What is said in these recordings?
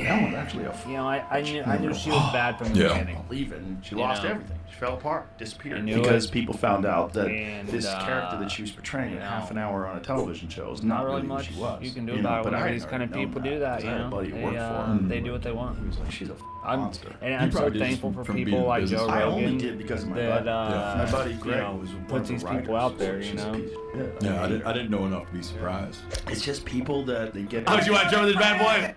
That one's actually a. You know, I knew she was bad from the beginning. Believe it, and she lost know? everything. She fell apart, disappeared knew because it. people found out that And, this character that she was portraying in half an hour on a television show is not really really much who she was. you can do You know, about it but whenever I these kind of already people known do that. because You I had a know, buddy who worked for her. they do what they want. He was like, she's a monster. And I'm so probably did thankful just for from being people in like business. Joe I Rogan only did because of my that buddy. My buddy Greg you know, was one puts of the these people writers. out there. You She's a know. piece of- Yeah, I didn't know enough to be surprised. It's just people that they get. How much you want to jump in this bad boy?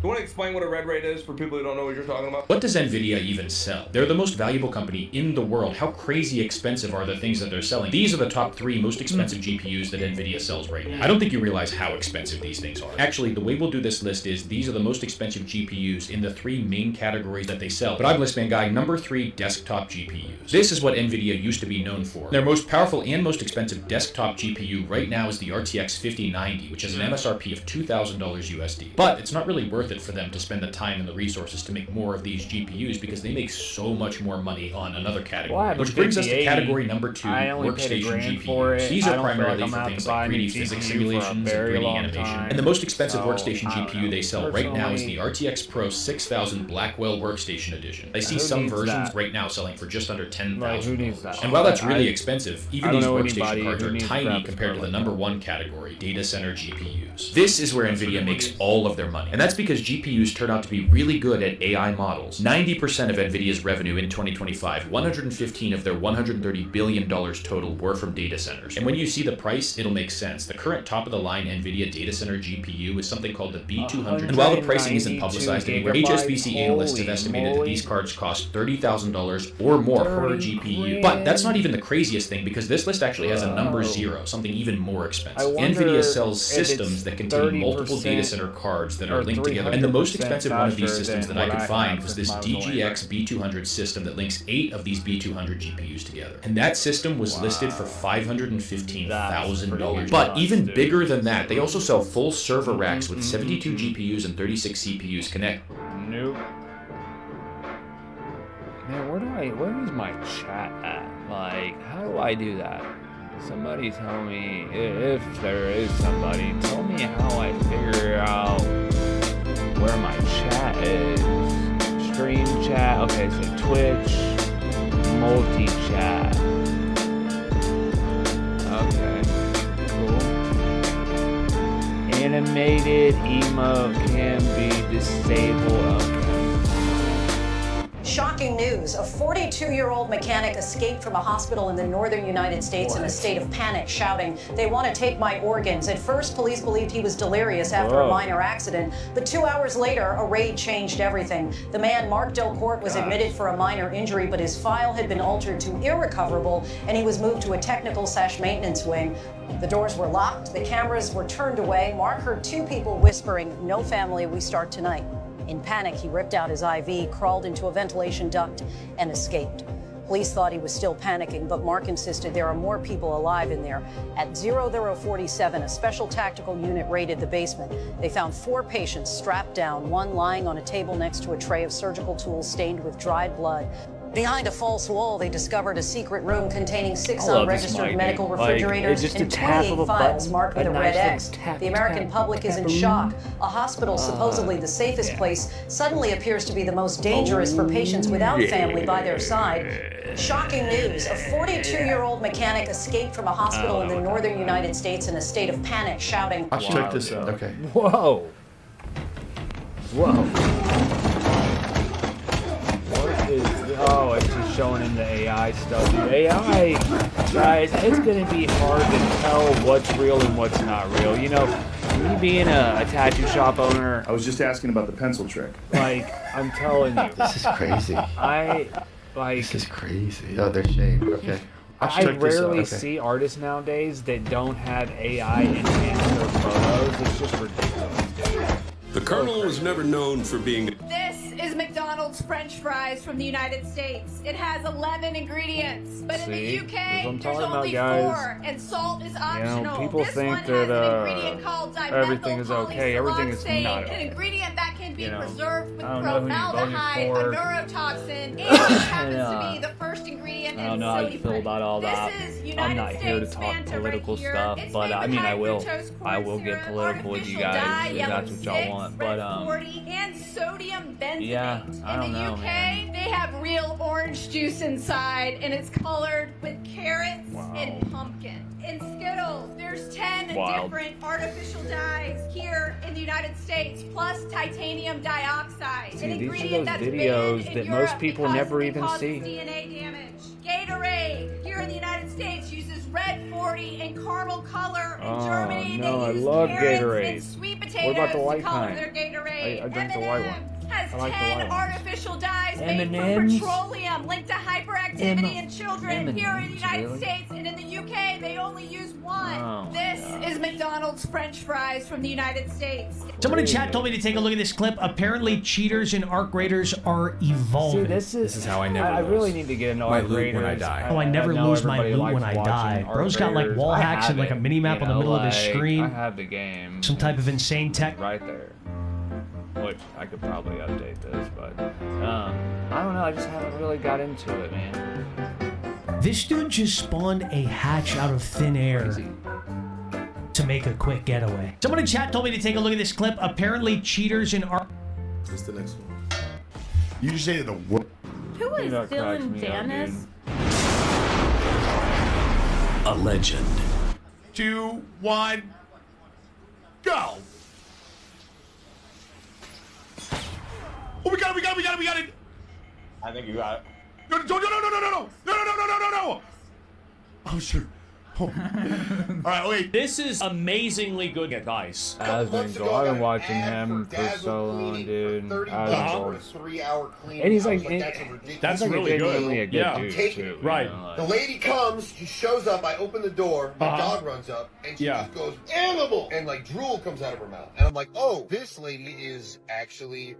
You want to explain what a red rate is for people who don't know what you're talking about? What does NVIDIA even sell? They're the most valuable company in the world. How crazy expensive are the things that they're selling? These are the top 3 most expensive GPUs that NVIDIA sells right now. I don't think you realize how expensive these things are. Actually, the way we'll do this list is these are the most expensive GPUs in the 3 main categories that they sell. But I'm Listman Guy, number 3, desktop GPUs. This is what NVIDIA used to be known for. Their most powerful and most expensive desktop GPU right now is the RTX 5090, which has an MSRP of $2,000 USD. But it's not really worth it for them to spend the time and the resources to make more of these GPUs because they make so much more money on another category. Which brings us to category number 2, workstation GPUs. These are primarily for things like 3D physics simulations and 3D animation. And the most expensive workstation GPU they sell right now is the RTX Pro 6000 Blackwell Workstation Edition. I see some versions right now selling for just under $10,000. And while that's really expensive, even these workstation cards are tiny compared to the number 1 category, data center GPUs. This is where NVIDIA makes all of their money. And that's because GPUs turn out to be really good at AI models. 90% of NVIDIA's revenue in 2025, 115 of their $130 billion total were from data centers. And when you see the price, it'll make sense. The current top-of-the-line NVIDIA data center GPU is something called the B200. And while the pricing isn't publicized anywhere, HSBC analysts have estimated that these cards cost $30,000 or more per GPU. But that's not even the craziest thing because this list actually has a number 0, something even more expensive. NVIDIA sells systems that contain multiple data center cards that are linked together. And the most expensive one of these systems that I could find was this DGX B200 system that links 8 of these B200 GPUs together. And that system was listed for $515,000. But even bigger than that, they also sell full server racks with 72 GPUs and 36 CPUs connect. Nope. Man, where is my chat at? Like, how do I do that? Somebody tell me, if there is somebody, tell me how I figure out where my chat is. Stream chat, okay, so Twitch, multi-chat. Okay, cool. Animated emote can be disabled, okay. Shocking news. A 42-year-old mechanic escaped from a hospital in the northern United States in a state of panic, shouting, "They want to take my organs." At first, police believed he was delirious after a minor accident, but 2 hours later, a raid changed everything. The man, Mark Delcourt, was admitted for a minor injury, but his file had been altered to irrecoverable, and he was moved to a technical/maintenance wing. The doors were locked, the cameras were turned away. Mark heard 2 people whispering, "No family, we start tonight." In panic, he ripped out his IV, crawled into a ventilation duct, and escaped. Police thought he was still panicking, but Mark insisted there are more people alive in there. At 0047, a special tactical unit raided the basement. They found 4 patients strapped down, one lying on a table next to a tray of surgical tools stained with dried blood. Behind a false wall, they discovered a secret room containing 6 unregistered medical refrigerators and 28 files marked with a red X. The American public is in shock. A hospital, supposedly the safest place, suddenly appears to be the most dangerous for patients without family by their side. Shocking news. A 42-year-old mechanic escaped from a hospital in the northern United States in a state of panic, shouting, Check this out. Okay. Whoa. Whoa. Oh, it's just showing in the AI stuff. The AI, guys, it's going to be hard to tell what's real and what's not real. You know, me being a tattoo shop owner, I was just asking about the pencil trick. like, I'm telling you. This is crazy. This is crazy. Oh, they're shaved. Okay. I rarely see artists nowadays that don't have AI enhance their photos. It's just ridiculous, dude. The Colonel was never known for being... This is McDonald's French fries from the United States. It has 11 ingredients, but in the UK, there's only 4, and salt is optional. You know, people this think one has that an ingredient called everything is okay. Everything is not okay. An ingredient that can be preserved with I don't know who you voted formaldehyde, for. a neurotoxin, and it happens to be the first ingredient and I don't know how you sodium feel honey. about all that. This is I'm United not here to States talk Fanta political right here. stuff, It's but made I with mean, high I will. fructose I will corn get syrup, political with you artificial guys dye, if yellow that's what y'all 6, want. red But 40, and sodium benzonate. yeah, I don't in the know, UK, man. they have real orange juice inside, and it's colored with carrots and pumpkin. In Skittles, there's 10 Wild. different artificial dyes here in the United States, plus titanium dioxide. See, an these are ingredient those that's videos banned in that Europe most people because never it even causes see. DNA damage. Gatorade here in the United States uses red 40 and caramel color. In Oh, Germany, no, I they use love carrots Gatorade. and sweet What potatoes about the to white color kind? their Gatorade. I drink the white one. M&M's has I like the 10 white ones. artificial dyes made from M&M's? petroleum linked to hyperactivity in children here in the M&M's, United really? States, and in the UK they only use one. Oh, this God. is McDonald's French fries from the United States. Someone in chat told me to take a look at this clip. Apparently, cheaters and arc raiders are See, evolving. this is how I never I lose really need to get into my Arc loot Raiders. when I die. Oh, I never know lose my everybody loot when likes I die. watching Arc Bro's got, like, Raiders. wall I hacks and, have like, a it, mini-map you on the know, middle of his like, screen. I have the game. Some type of insane tech. right there. Which I could probably update this, but I don't know. I just haven't really got into it, man. This dude just spawned a hatch out of thin air Crazy. to make a quick getaway. Someone in chat told me to take a look at this clip. Apparently, cheaters and arc... What's the next one? You just say the word. Who You is don't crack Dylan me up, Danis? dude. A legend. 2, 1, go! Oh, we got it, we got it, we got it, we got it! I think you got it. No, no, no, no, no, no, no, no, no, no, no, no, no, no! Oh, sure. Oh. All right, wait. This is amazingly good advice. I've been watching him for so long, dude. And he's like, That's he's like really good. genuinely a good Yeah. dude, Take too, Right. you know, The like- lady comes, she shows up, I open the door, my Uh-huh. dog runs up, and she Yeah. just goes, animal! And like drool comes out of her mouth. And I'm like, oh, this lady is actually...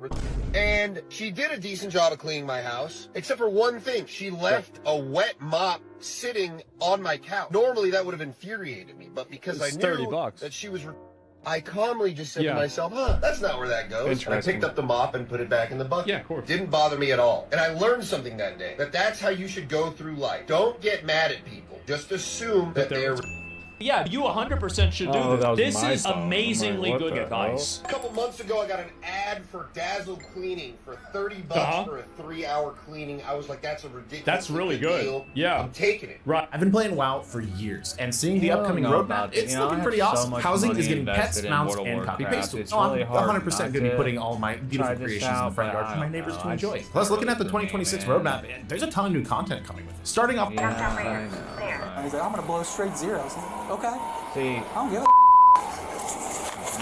And she did a decent job of cleaning my house, except for one thing. She left a wet mop sitting on my couch. Normally that would have infuriated me, but because It's I knew $30. that she was... I calmly just said Yeah. to myself, huh, that's not where that goes. And I Interesting. picked up the mop and put it back in the bucket. Yeah, of course. Didn't bother me at all. And I learned something that day, that that's how you should go through life. Don't get mad at people. Just assume that they're... Yeah, you 100% should do Oh, that was this. my This is fault. I'm like, amazingly what good the advice. A couple months ago, I got an ad for Dazzle Cleaning for $30 for a 3-hour cleaning. I was like, that's a ridiculous That's really good. deal. Yeah. I'm taking it. Right. I've been playing WoW for years, and seeing the I don't upcoming know roadmap, about it's you know, looking I pretty have so awesome. much Housing money is getting pets, invested in mounts, World of and copy Warcraft. paste. It's Oh, I'm really hard 100% not going to be to putting all my beautiful try this creations in the out, front but yard for my I neighbors don't to know. enjoy. I just Plus, looking at the for me, 2026 man. roadmap, there's a ton of new content coming with it. Starting off, Yeah, I know. He's like, I'm gonna blow straight zeros. Okay. See, I don't give a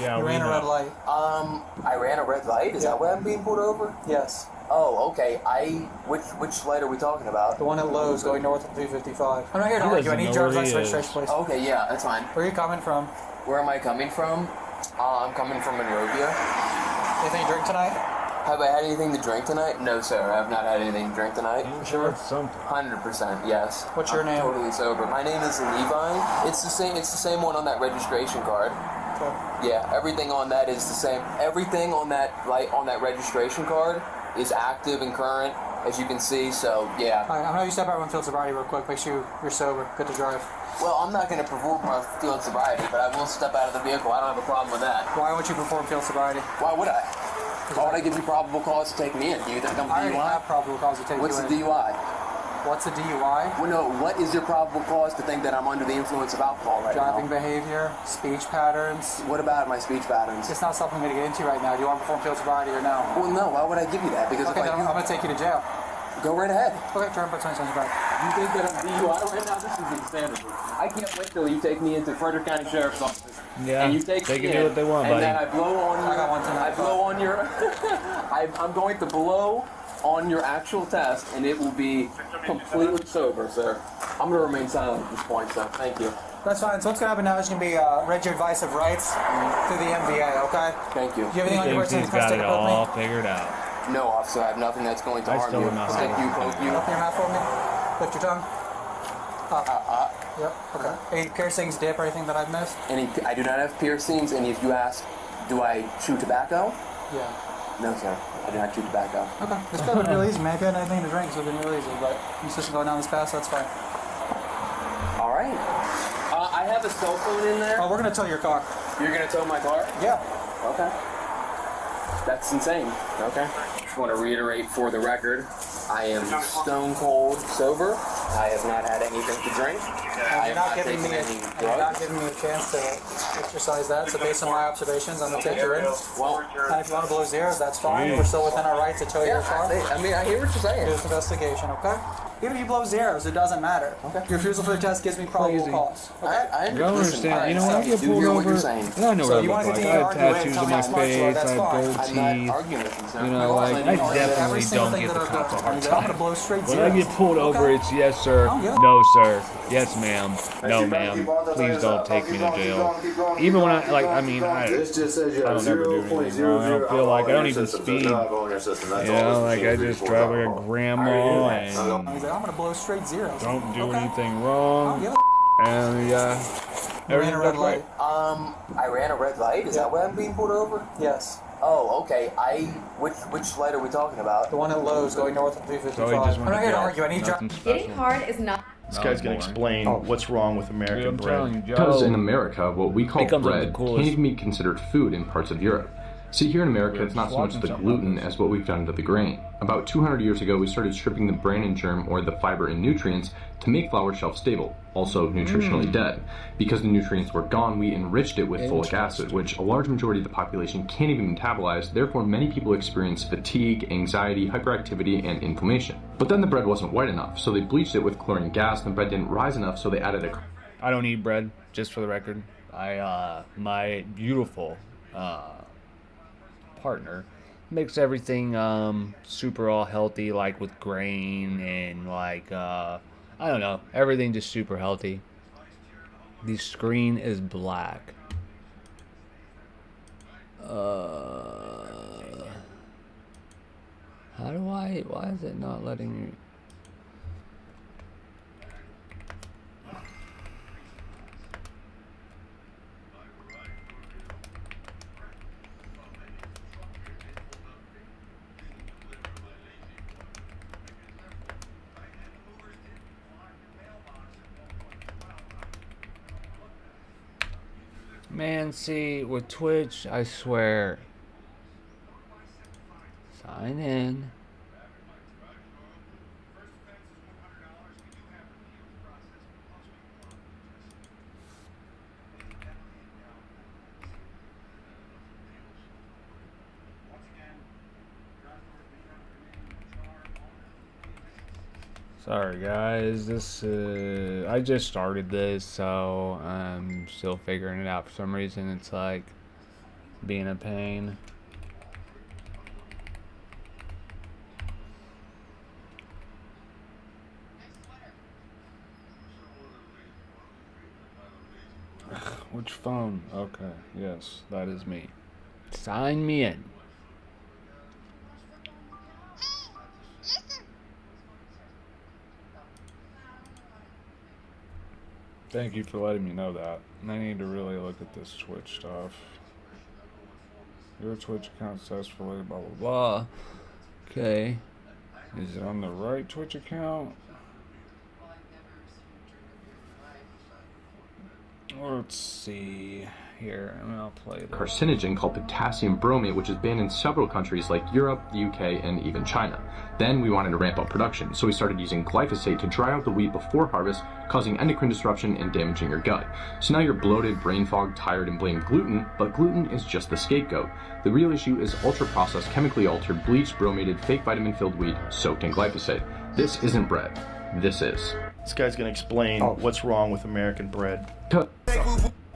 yeah, You we ran a know. red light. I ran a red light? Is that why I'm being pulled over? Yes. Oh, okay. Which light are we talking about? The one at Lowe's going north of 355. I'm not here to He argue. I doesn't need know driver's where he license is. registration, please. Okay, yeah, that's fine. Where are you coming from? Where am I coming from? I'm coming from Monrovia. Anything you drink tonight? Have I had anything to drink tonight? No, sir. I have not had anything to drink tonight. Sure. 100%, yes. What's your I'm name? Totally sober. My name is Levi. It's the same. It's the same one on that registration card. Okay. Yeah, everything on that is the same. Everything on that registration card is active and current, as you can see. So yeah. All right, I'm gonna have you step out on field sobriety real quick. Make sure you're sober. Good to drive. Well, I'm not going to perform my field sobriety, but I will step out of the vehicle. I don't have a problem with that. Why would you perform field sobriety? Why would I? Why would I give you probable cause to take me in? Do you think I'm I already DUI? have probable cause to take What's you the in. DUI? What's a DUI? Well, no, what is your probable cause to think that I'm under the influence of alcohol right Driving now? behavior, speech patterns. What about my speech patterns? It's not something I'm gonna get into right now. Do you want to perform field sobriety or no? Well, no, why would I give you that? Because Okay, if then I I'm gonna take you to jail. go right ahead. Okay, try and put 20 cents back. You think that I'm DUI right now? This is insanity. I can't wait till you take me into Frederick County Sheriff's Office. Yeah, and you take they me can do in, what they want, and buddy. then I blow on your. I got one tonight. I blow on your. I'm going to blow on your actual test, and it will be completely sober, sir. I'm going to remain silent at this point, so thank you. That's fine. So what's gonna happen now is gonna be read your advice of rights through the MVA. Okay. Thank you. Do you have anything on your person He's that's got take it a poke me? all figured out. No, officer, I have nothing that's going to I harm still you. would not Stick say you, anything. poke you. Open your mouth for me. Lift your tongue. Yep. Okay. Any piercings, dip, or anything that I've missed? I do not have piercings, and if you ask, do I chew tobacco? Yeah. No, sir. I do not chew tobacco. Okay. It's been real easy, man. If you had anything to drink, it's been real easy. But you're just going down this path, so that's fine. All right. I have a cell phone in there. Oh, we're gonna tow your car. You're gonna tow my car? Yeah. Okay. That's insane. Okay. Just want to reiterate for the record, I am stone cold sober. I have not had anything to drink. You're not giving me a chance to exercise that. So based on my observations, I'm gonna take you in. Well, and if you want to blow zeros, that's fine. We're still within our right to tow your car. I mean, I hear what you're saying. Do this investigation, okay? Even if you blow zeros, it doesn't matter. Okay. Your refusal for the test gives me probable cause. Okay. I don't understand. You know, when I get pulled over, I know what I look like. I have tattoos on my face, I have gold teeth. You know, like, I definitely don't give the cops a hard time. When I get pulled over, it's yes, sir, no, sir, yes, ma'am, no, ma'am, please don't take me to jail. Even when I, like, I mean, I don't ever do anything wrong. I don't feel like, I don't even speed. You know, like, I just drive like a grandma and I'm gonna blow straight zeros. don't do anything wrong. And You ran a red light. I ran a red light? Is that why I'm being pulled over? Yes. Oh, okay. Which light are we talking about? The one at Lowe's going north of 355. I'm not here to argue. I need you. Getting hard is not. This guy's gonna explain what's wrong with American bread. Because in America, what we call bread can't even be considered food in parts of Europe. See, here in America, it's not so much the gluten as what we've done to the grain. About 200 years ago, we started stripping the bran and germ, or the fiber and nutrients, to make flour shelf stable, also nutritionally dead. Because the nutrients were gone, we enriched it with folic acid, which a large majority of the population can't even metabolize, therefore many people experience fatigue, anxiety, hyperactivity, and inflammation. But then the bread wasn't white enough, so they bleached it with chlorine gas, and the bread didn't rise enough, so they added a... I don't eat bread, just for the record. My beautiful, partner makes everything super all healthy, like with grain and like I don't know, everything just super healthy. The screen is black. Why is it not letting me? Man, see, with Twitch, I swear. Sign in. Sorry guys, I just started this, so I'm still figuring it out. For some reason it's like being a pain. Which phone? Okay, yes, that is me. Sign me in. Thank you for letting me know that. I need to really look at this Twitch stuff. Your Twitch account successfully, blah, blah, blah. Okay. Is it on the right Twitch account? Let's see. Here, and I'll play this. Carcinogen called potassium bromate, which is banned in several countries like Europe, the UK, and even China. Then we wanted to ramp up production, so we started using glyphosate to dry out the wheat before harvest, causing endocrine disruption and damaging your gut. So now you're bloated, brain fogged, tired, and blame gluten, but gluten is just the scapegoat. The real issue is ultra-processed, chemically altered, bleached, bromated, fake vitamin-filled wheat soaked in glyphosate. This isn't bread. This is. This guy's gonna explain what's wrong with American bread.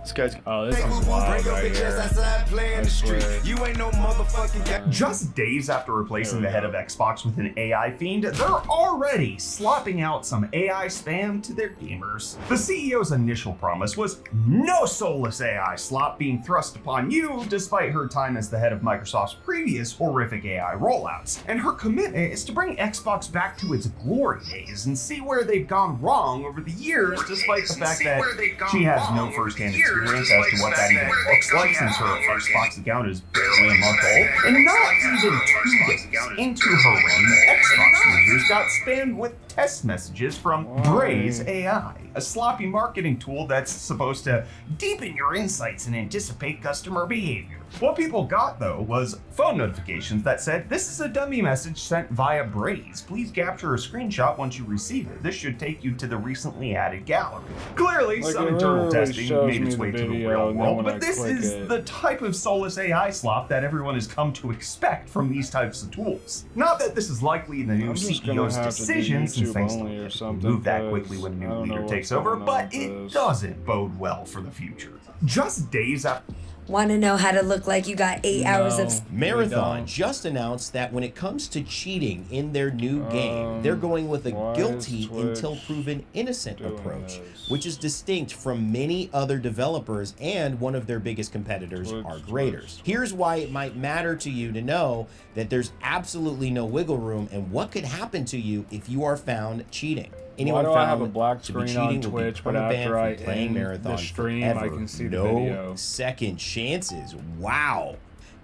This guy's... Oh, this is wild right here. I swear. You ain't no motherfucking... Just days after replacing the head of Xbox with an AI fiend, they're already slopping out some AI spam to their gamers. The CEO's initial promise was no soulless AI slop being thrust upon you, despite her time as the head of Microsoft's previous horrific AI rollouts. And her commitment is to bring Xbox back to its glory days and see where they've gone wrong over the years, despite the fact that she has no first-hand experience experience as to what that even looks like since her Xbox account is barely a month old. And not even 2 days into her reign, Xbox users got spammed with test messages from Braze AI, a sloppy marketing tool that's supposed to deepen your insights and anticipate customer behavior. What people got, though, was phone notifications that said, "This is a dummy message sent via Braze. Please capture a screenshot once you receive it. This should take you to the recently added gallery." Clearly, some internal testing made its way to the real world, but this is the type of soulless AI slop that everyone has come to expect from these types of tools. Not that this is likely the new CEO's decision, since things don't move that quickly when a new leader takes over, but it doesn't bode well for the future. Just days after... Want to know how to look like you got 8 hours of... Marathon just announced that when it comes to cheating in their new game, they're going with a guilty until proven innocent approach, which is distinct from many other developers and one of their biggest competitors, Arc Raiders. Here's why it might matter to you to know that there's absolutely no wiggle room and what could happen to you if you are found cheating. Anyone Why do I have a found black to be screen on cheating will be Twitch, but permabanned after I from playing end Marathon the stream, forever. I can see the No video? second chances. Wow.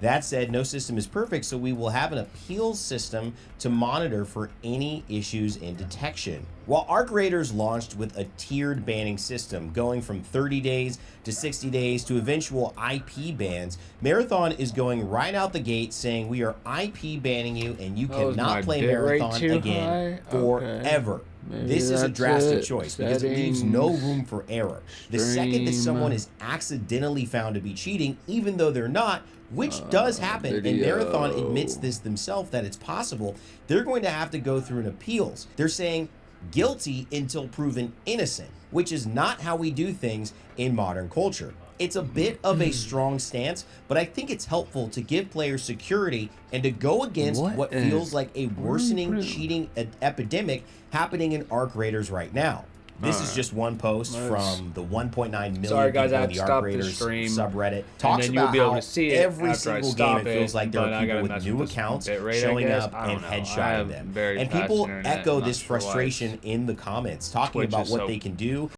That said, no system is perfect, so we will have an appeals system to monitor for any issues in detection. While Arc Raiders launched with a tiered banning system, going from 30 days to 60 days to eventual IP bans, Marathon is going right out the gate saying we are IP banning you and you cannot play Marathon again forever. This is a drastic choice because it leaves no room for error. The second that someone is accidentally found to be cheating, even though they're not, which does happen, and Marathon admits this themselves that it's possible, they're going to have to go through an appeals. They're saying guilty until proven innocent, which is not how we do things in modern culture. It's a bit of a strong stance, but I think it's helpful to give players security and to go against what feels like a worsening cheating epidemic happening in Arc Raiders right now. This is just one post from the 1.9 million people in the Arc Raiders subreddit. Talks about how every single game it feels like there are people with new accounts showing up and headshotting them. And people echo this frustration in the comments, talking about what they can do.